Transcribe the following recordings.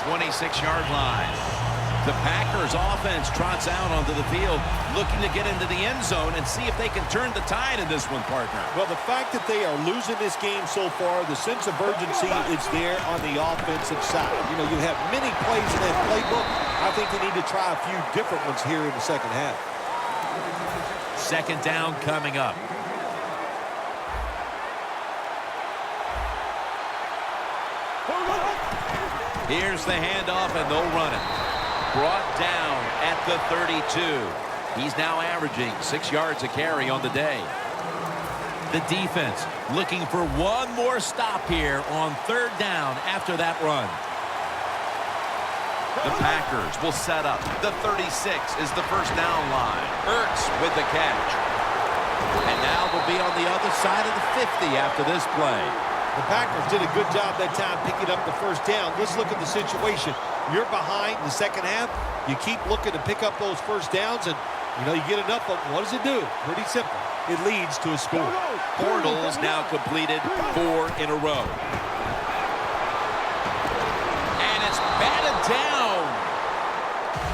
26-yard line. The Packers offense trots out onto the field, looking to get into the end zone and see if they can turn the tide in this one, partner. Well, the fact that they are losing this game so far, the sense of urgency is there on the offensive side. You know, you have many plays in that playbook. I think they need to try a few different ones here in the second half. Second down coming up. Here's the handoff, and they'll run it. Brought down at the 32. He's now averaging 6 yards a carry on the day. The defense looking for one more stop here on third down after that run. The Packers will set up. The 36 is the first down line. Ertz with the catch. And now they'll be on the other side of the 50 after this play. The Packers did a good job that time picking up the first down. Let's look at the situation. You're behind in the second half. You keep looking to pick up those first downs, and, you know, you get enough of them. What does it do? Pretty simple. It leads to a score. Bortles now completed 4 in a row. And it's batted down.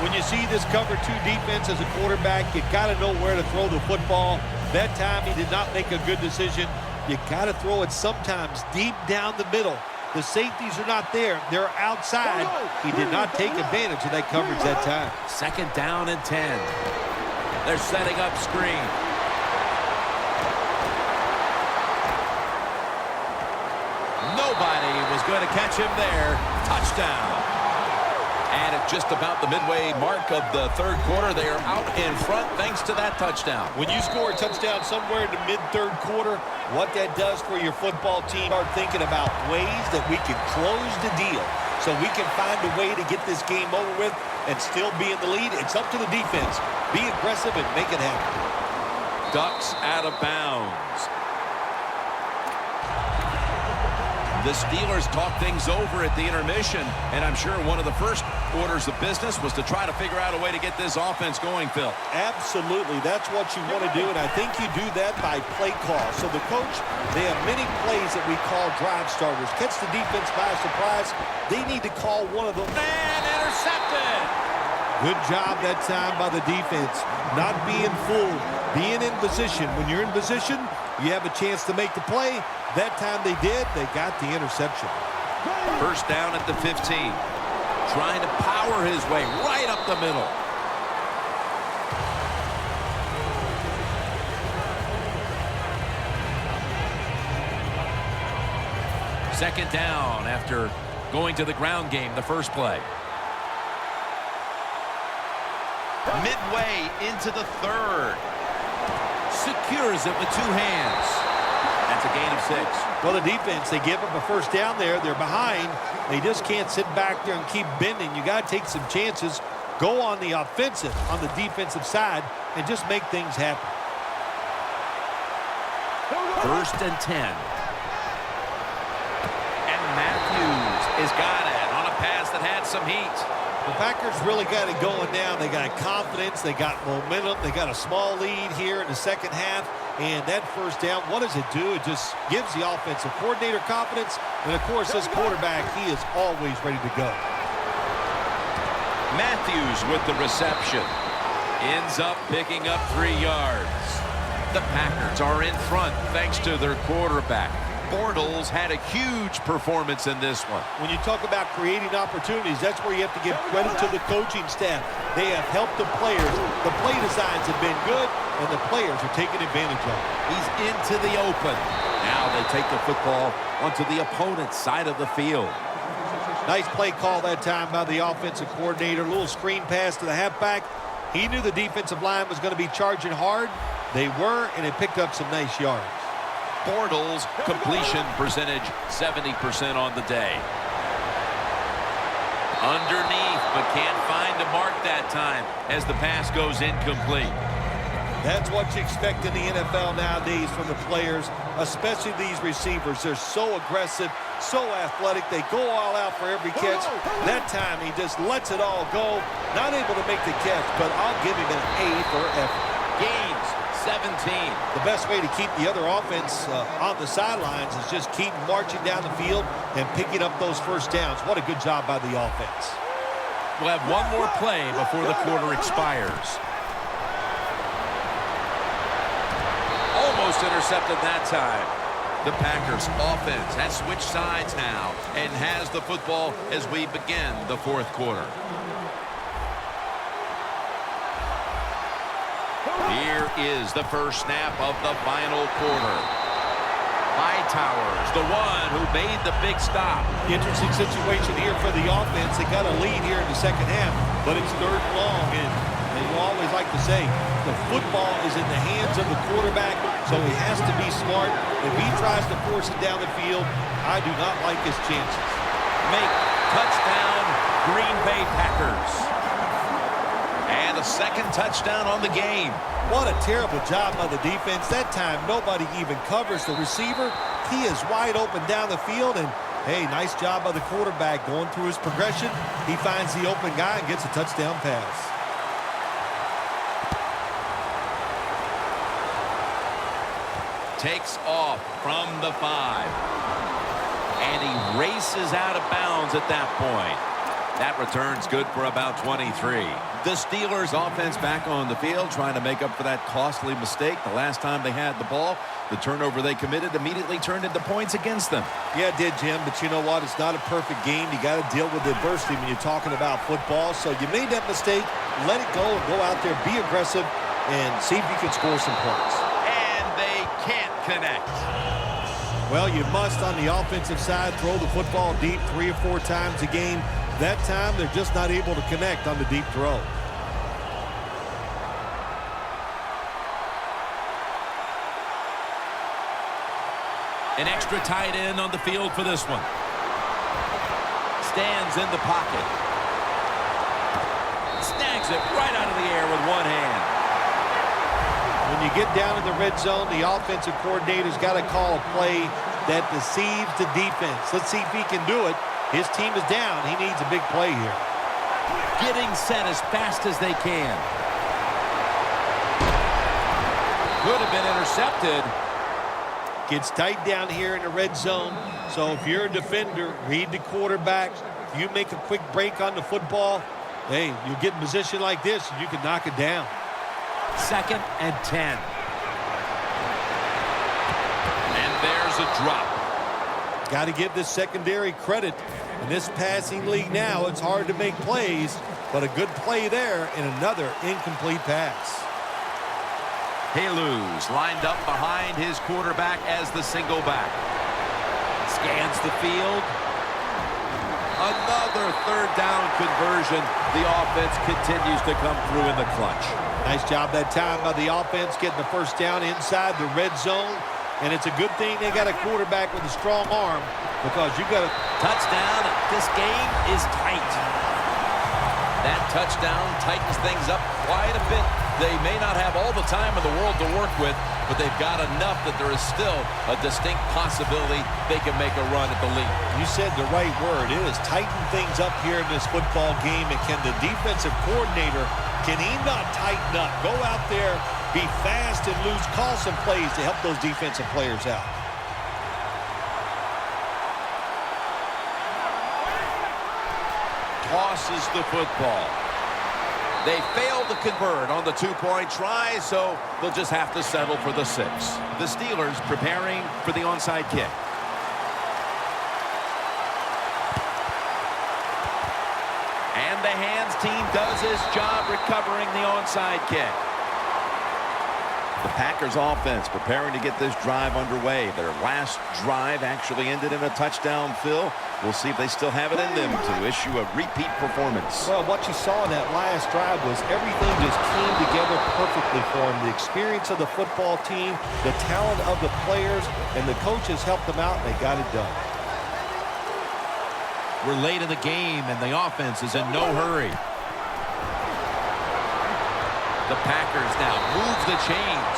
When you see this cover 2 defense as a quarterback, you got to know where to throw the football. That time he did not make a good decision. You got to throw it sometimes deep down the middle. The safeties are not there. They're outside. He did not take advantage of that coverage that time. Second down and 10. They're setting up screen. Nobody was going to catch him there. Touchdown. And at just about the midway mark of the third quarter, they are out in front thanks to that touchdown. When you score a touchdown somewhere in the mid-third quarter, what that does for your football team, are thinking about ways that we can close the deal so we can find a way to get this game over with and still be in the lead. It's up to the defense. Be aggressive and make it happen. Ducks out of bounds. The Steelers talked things over at the intermission, and I'm sure one of the first orders of business was to try to figure out a way to get this offense going, Phil. Absolutely. That's what you want to do, and I think you do that by play call. So the coach, they have many plays that we call drive starters. Catch the defense by surprise. They need to call one of them. And intercepted. Good job that time by the defense. Not being fooled. Being in position. When you're in position, you have a chance to make the play. That time they did. They got the interception. First down at the 15. Trying to power his way right up the middle. Second down after going to the ground game the first play. Midway into the third. Secures it with 2 hands. That's a gain of 6. Well, the defense, they give up a first down there. They're behind. They just can't sit back there and keep bending. You got to take some chances. Go on the offensive, on the defensive side, and just make things happen. First and 10. And Matthews has got it on a pass that had some heat. The Packers really got it going now. They got confidence. They got momentum. They got a small lead here in the second half. And that first down, what does it do? It just gives the offensive coordinator confidence. And, of course, this quarterback, he is always ready to go. Matthews with the reception. Ends up picking up 3 yards. The Packers are in front thanks to their quarterback. Bortles had a huge performance in this one. When you talk about creating opportunities, that's where you have to give credit to the coaching staff. They have helped the players. The play designs have been good, and the players are taking advantage of it. He's into the open. Now they take the football onto the opponent's side of the field. Nice play call that time by the offensive coordinator. A little screen pass to the halfback. He knew the defensive line was going to be charging hard. They were, and it picked up some nice yards. Bortles completion percentage 70% on the day. Underneath, but can't find a mark that time as the pass goes incomplete. That's what you expect in the NFL nowadays from the players, especially these receivers. They're so aggressive, so athletic. They go all out for every catch. That time he just lets it all go. Not able to make the catch, but I'll give him an A for effort. Gains 17. The best way to keep the other offense on the sidelines is just keep marching down the field and picking up those first downs. What a good job by the offense. We'll have one more play before the quarter expires. Almost intercepted that time. The Packers offense has switched sides now and has the football as we begin the fourth quarter. Here is the first snap of the final quarter. Hightower's the one who made the big stop. Interesting situation here for the offense. They got a lead here in the second half, but it's third and long, and you always like to say the football is in the hands of the quarterback, so he has to be smart. If he tries to force it down the field, I do not like his chances. Make touchdown, Green Bay Packers. And a second touchdown on the game. What a terrible job by the defense. That time, nobody even covers the receiver. He is wide open down the field, and, hey, nice job by the quarterback going through his progression. He finds the open guy and gets a touchdown pass. Takes off from the 5. And he races out of bounds at that point. That return's good for about 23. The Steelers offense back on the field trying to make up for that costly mistake. The last time they had the ball, the turnover they committed immediately turned into points against them. Yeah, it did, Jim, but you know what? It's not a perfect game. You got to deal with adversity when you're talking about football. So you made that mistake, let it go, and go out there, be aggressive, and see if you can score some points. And they can't connect. Well, you must, on the offensive side, throw the football deep 3 or 4 times a game. That time, they're just not able to connect on the deep throw. An extra tight end on the field for this one. Stands in the pocket. Snags it right out of the air with one hand. When you get down in the red zone, the offensive coordinator's got to call a play that deceives the defense. Let's see if he can do it. His team is down. He needs a big play here. Getting set as fast as they can. Could have been intercepted. Gets tight down here in the red zone. So if you're a defender, read the quarterback. If you make a quick break on the football, hey, you get in position like this, you can knock it down. 2nd and 10. And there's a drop. Got to give this secondary credit. In this passing league now, it's hard to make plays, but a good play there and another incomplete pass. Haluz lined up behind his quarterback as the single back. Scans the field. Another third down conversion. The offense continues to come through in the clutch. Nice job that time by the offense getting the first down inside the red zone. And it's a good thing they got a quarterback with a strong arm because you got a touchdown. This game is tight. That touchdown tightens things up quite a bit. They may not have all the time in the world to work with, but they've got enough that there is still a distinct possibility they can make a run at the lead. You said the right word. It is tighten things up here in this football game. And can the defensive coordinator, can he not tighten up? Go out there, be fast and loose, call some plays to help those defensive players out. Tosses the football. They failed to convert on the 2-point try, so they'll just have to settle for the 6. The Steelers preparing for the onside kick. And the hands team does its job recovering the onside kick. The Packers offense preparing to get this drive underway. Their last drive actually ended in a touchdown, Phil. We'll see if they still have it in them to issue a repeat performance. Well, what you saw in that last drive was everything just came together perfectly for them. The experience of the football team, the talent of the players, and the coaches helped them out, and they got it done. We're late in the game, and the offense is in no hurry. The Packers now move the chains.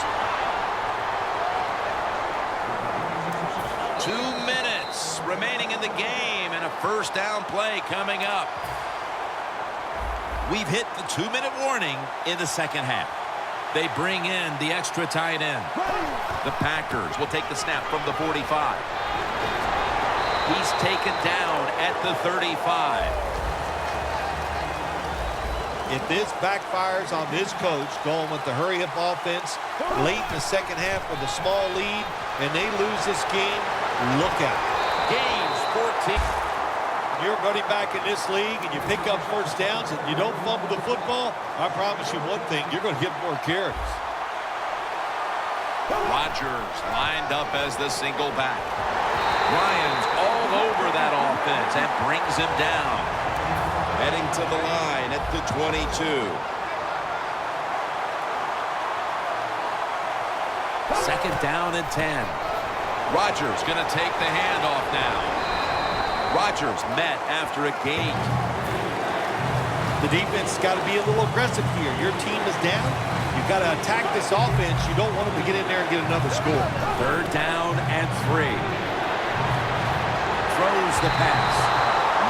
2 minutes remaining in the game and a first down play coming up. We've hit the 2-minute warning in the second half. They bring in the extra tight end. The Packers will take the snap from the 45. He's taken down at the 35. If this backfires on this coach going with the hurry-up offense late in the second half with a small lead and they lose this game, look out. Gains 14. You're running back in this league and you pick up first downs and you don't fumble the football, I promise you one thing, you're going to get more carries. Rodgers lined up as the single back. Ryan's all over that offense and brings him down. Heading to the line at the 22. Second down and 10. Rodgers going to take the handoff now. Rodgers met after a gain. The defense has got to be a little aggressive here. Your team is down. You've got to attack this offense. You don't want them to get in there and get another score. Third down and 3. Throws the pass.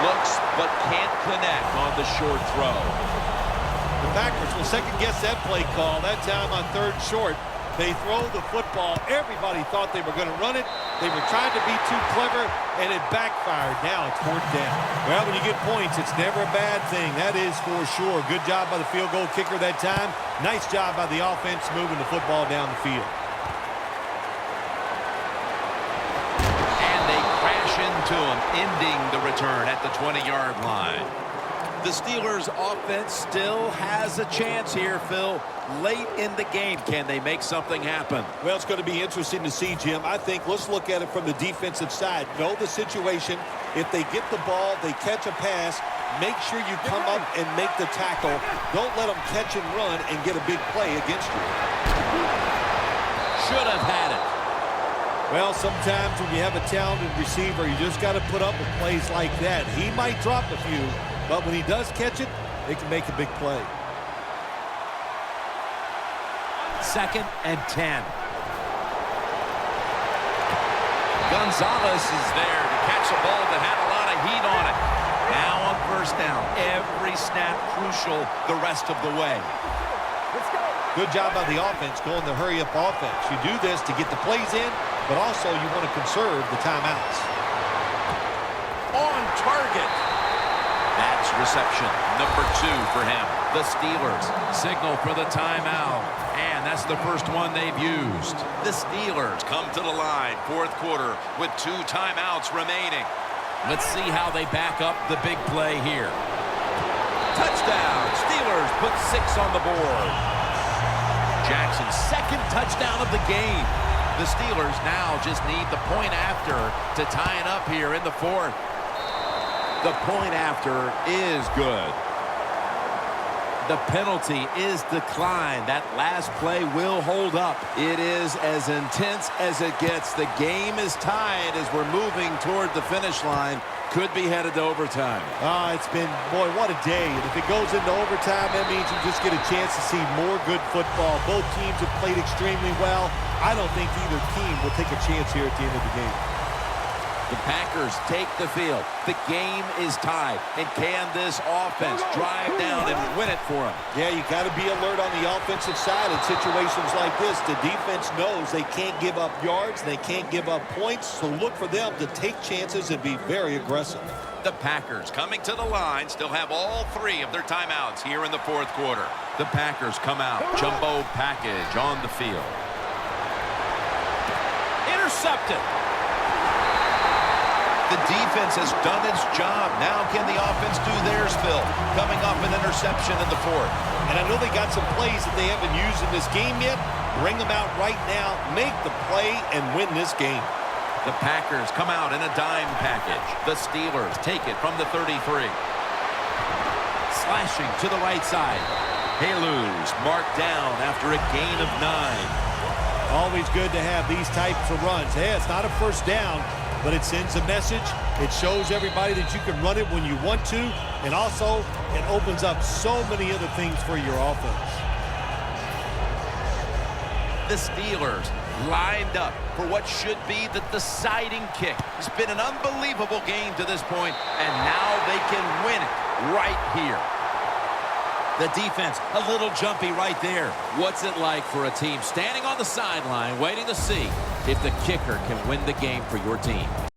Looks but can't connect on the short throw. The Packers will second-guess that play call. That time on third short, they throw the football. Everybody thought they were going to run it. They were trying to be too clever, and it backfired. Now it's fourth down. Well, when you get points, it's never a bad thing. That is for sure. Good job by the field goal kicker that time. Nice job by the offense moving the football down the field. To him, ending the return at the 20-yard line. The Steelers' offense still has a chance here, Phil. Late in the game, can they make something happen? Well, it's going to be interesting to see, Jim. I think let's look at it from the defensive side. Know the situation. If they get the ball, they catch a pass, make sure you come up and make the tackle. Don't let them catch and run and get a big play against you. Should have had it. Well, sometimes when you have a talented receiver, you just got to put up with plays like that. He might drop a few, but when he does catch it, they can make a big play. Second and 10. Gonzalez is there to catch a ball that had a lot of heat on it. Now on first down. Every snap crucial the rest of the way. Good job by the offense going the hurry-up offense. You do this to get the plays in, but also you want to conserve the timeouts. On target. That's reception number 2 for him. The Steelers signal for the timeout. And that's the first one they've used. The Steelers come to the line, fourth quarter, with 2 timeouts remaining. Let's see how they back up the big play here. Touchdown. Steelers put 6 on the board. Jackson's second touchdown of the game. The Steelers now just need the point after to tie it up here in the fourth. The point after is good. The penalty is declined. That last play will hold up. It is as intense as it gets. The game is tied as we're moving toward the finish line. Could be headed to overtime. It's been, boy, what a day. And if it goes into overtime, that means you just get a chance to see more good football. Both teams have played extremely well. I don't think either team will take a chance here at the end of the game. The Packers take the field. The game is tied. And can this offense drive down and win it for them? Yeah, you got to be alert on the offensive side in situations like this. The defense knows they can't give up yards. They can't give up points. So look for them to take chances and be very aggressive. The Packers coming to the line still have all 3 of their timeouts here in the fourth quarter. The Packers come out. Jumbo package on the field. Intercepted. The defense has done its job. Now can the offense do theirs, Phil? Coming off an interception in the fourth. And I know they got some plays that they haven't used in this game yet. Bring them out right now. Make the play and win this game. The Packers come out in a dime package. The Steelers take it from the 33. Slashing to the right side. Haluz marked down after a gain of 9. Always good to have these types of runs. Hey, it's not a first down, but it sends a message. It shows everybody that you can run it when you want to, and also it opens up so many other things for your offense. The Steelers lined up for what should be the deciding kick. It's been an unbelievable game to this point, and now they can win it right here. The defense, a little jumpy right there. What's it like for a team standing on the sideline waiting to see if the kicker can win the game for your team?